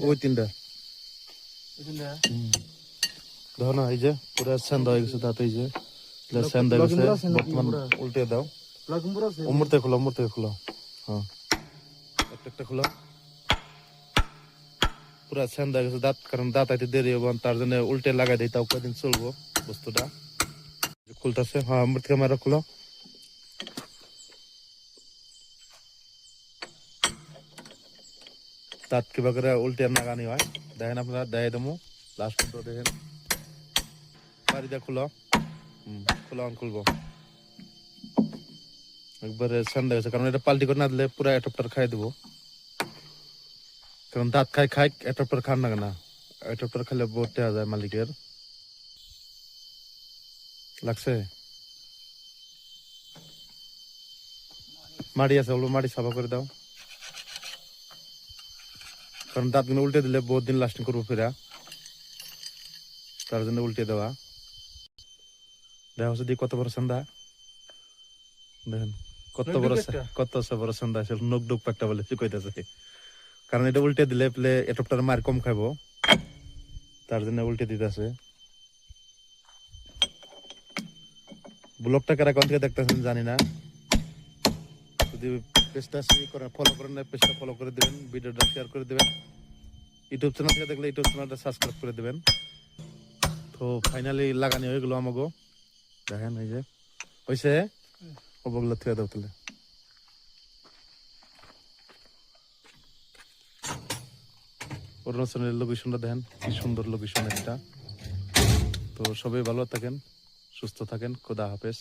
ওই তিনটা দেখো না, এই যে পুরা স্যান্ড হয়ে গেছে তাতে, এই যে স্যান্ড হয়ে গেছে। বর্তমান উল্টে দাও, অমর থেকে খুলো হ্যাঁ, একটা একটা খুলো। পুরা স্যান্ড হয়ে গেছে দাঁত, কারণ দাঁত আইতে দেরি হবো, তার জন্য উল্টে লাগাই দিই, তাও কয়দিন চলবো বস্তুটা। খুলতেছে, হ্যাঁ অমর থেকে মেরা খুলো। দাঁত কিবা করে উল্টে নাগানি হয় দেখেন আপনারা, দেখাই দেবো লাস্ট পর্যন্ত দেখেন। বাড়িটা খুলো, খুলবো একবারে স্যান্ড হয়ে গেছে, কারণ এটা পাল্টি করে না দিলে পুরো এটপটার খাই দেবো। কারণ দাঁত খাই এটপটার খান না, কেনা এটপটার খেলে বোর্ড দেওয়া যায় মালিকের। লাগছে মাড়ি আছে, ওগুলো মাড়ি সাফা করে দাও, কারণ দাঁতগুলো উল্টে দিলে বহুত দিন লাস্টিং করবো ফেরা, তার জন্য উল্টে দেওয়া। দেখা হচ্ছে দিয়ে কত বড় সন্ধ্যা দেখেন, কত বড় সন্ধ্যা আছে, নখ ডুক পাকটা বলে কইতেছে। কারণ এটা উল্টে দিলে পেলে এটপটার মার কম খাইবো, তার জন্য উল্টে দিতেছে। ব্লগটা কারা কোন থেকে দেখতেছেন জানি না, যদি পেজটা ফলো করেন না, পেজটা ফলো করে দিবেন, ভিডিওটা শেয়ার করে দিবেন। ইউটিউব চ্যানেল থেকে দেখলে ইউটিউব চ্যানেলটা সাবস্ক্রাইব করে দিবেন। তো ফাইনালি লাগানি হয়ে গেল আমাগো, দেখেন এই যে হয়েছে। ওগুলো থুয়ে দাও তাহলে। অরুণাচলের লোকেশনটা দেখেন, কি সুন্দর লোকেশন একটা। তো সবাই ভালো থাকেন, সুস্থ থাকেন, খোদা হাফেজ।